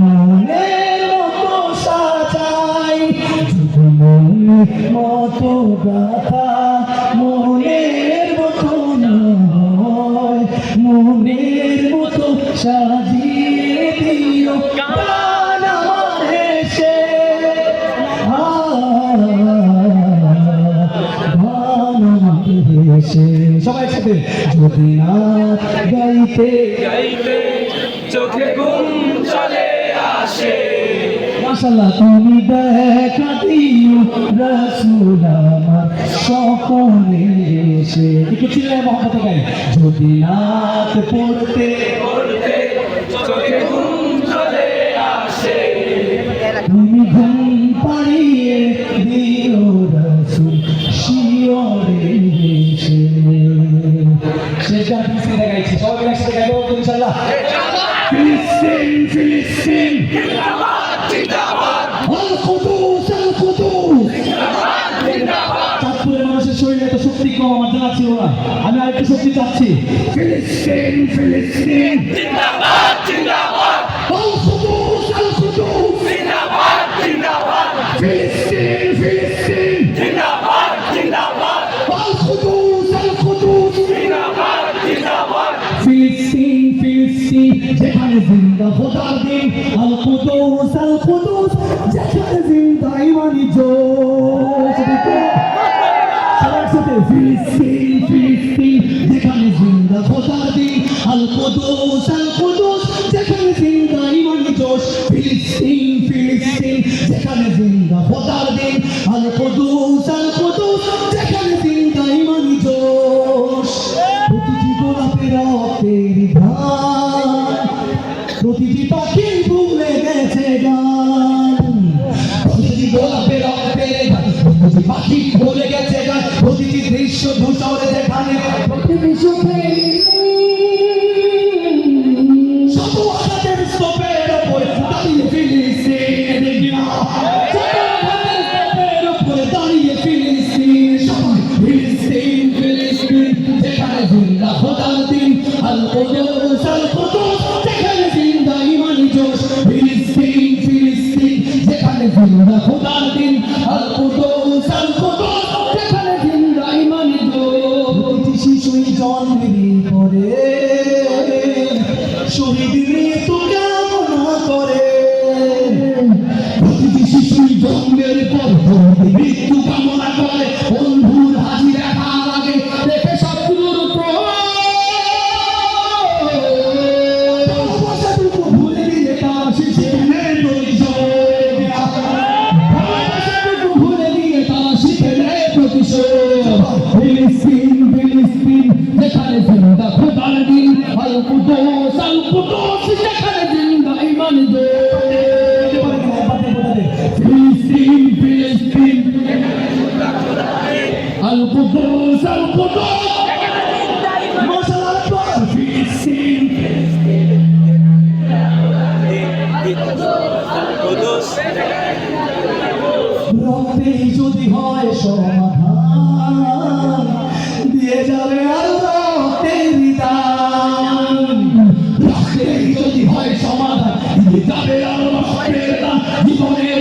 মনের মতো সাজাই মতো গাথা মনের মতো নয় মনের মতো সাজিয়ে দিও গান আমার হেসে সবাই সাথে যদি না গাইতে গাইতে চোখে ঘুম চলে আসে। মাশাআল্লাহ তুমি দেখা দিও রাসূল আমার সকলে এসে একটু চিল্লায় মহব্বতে গাই যদি নাত পড়তে পড়তে চোখে ঘুম চলে আসে। তুমি ঘুম পাড়িয়ে দিও রাসূল শিয়রে এসে শেষটা ফিলিস্তিনে গাইছি সবাই একসাথে গাইবো ইনশাআল্লাহ। ফিলিস্তিন ফিলিস্তিন জিন্দাবাদ জিন্দাবাদ আল কুদুস আল কুদুস জিন্দাবাদ জিন্দাবাদ। চাঁদপুরের মানুষের শরীরে এত শক্তি কম আমার জানা ছিল না, আমি আরেকটু শক্তি চাচ্ছি। ফিলিস্তিন ফিলিস্তিন জিন্দাবাদ জিন্দাবাদ আল কুদুস জিন্দাবাদ জিন্দাবাদ। ফিলিস্তিন ফিলিস্তিন জিন্দাবাদ জিন্দাবাদ আল কুদুস জিন্দাবাদ জিন্দাবাদ। ফিলিস্তিন ফিলিস্তিন যেখানে জিন্দা খোদার দিন আল কুদুস যেখানে জিন্দা ইমানি জোশ সবার সাথে ফিলিস্তিন ফিলিস্তিন যেখানে জিন্দা খোদার দিন আল কুদুস যেখানে জিন্দা ইমানি জোশ ফিলিস্তিন ফিলিস্তিন যেখানে জিন্দা খোদার দিন আল কুদুস যেখানে জিন্দা ইমানি জোশ প্রতিটি গোলাপের রক্তের গান প্রতিটি পাখি ভুলে গেছে গান প্রতিটি গোলাপের রক্তের গান প্রতিটি পাখি ভুলে গেছে গান প্রতিটি দৃশ্য ধূসরে যেখানে প্রতিটি সুখে শত আঘাতের স্তূপের ওপরে দাঁড়িয়ে ফিলিস্তিন দেখিনা দাঁড়িয়ে ফিলিস্তিন সবাই ফিলিস্তিন ফিলিস্তিন যেখানে জিন্দা খোদার দিন আল কুদুস যেখানে জিন্দা ইমানি জোশ ফিলিস্তিন ফিলিস্তিন যেখানে জিন্দা খোদার দিন আল কুদুস যেখানে জিন্দা ইমানি জোশ প্রতিটি শিশুই জন্মেরই পরে শহীদ মৃত্যু কামনা করে প্রতিটি শিশুই জন্মের পর মৃত্যু কামনা করে বন্ধুর হাসি দেখার আগে দেখে শত্রুর ভুলে দিয়ে তার শিখে ভুলে দিয়ে তার শিখে প্রতিশোধ ফিলিস্তিন ফিলিস্তিন যেখানে জিন্দা খোদার দিন আল কুদুস যেখানে জিন্দা ইমান ফিলিস্তিন ফিলিস্তিন আল কুদুস মাশাআল্লাহ আকবার ফিলিস্তিন রক্তেই যদি হয় সমাধান দিয়ে যাবে আল্লাহ রক্তের দান রক্তেই যদি হয় সমাধান দিয়ে যাবে আল্লাহ রক্তের দান জীবনের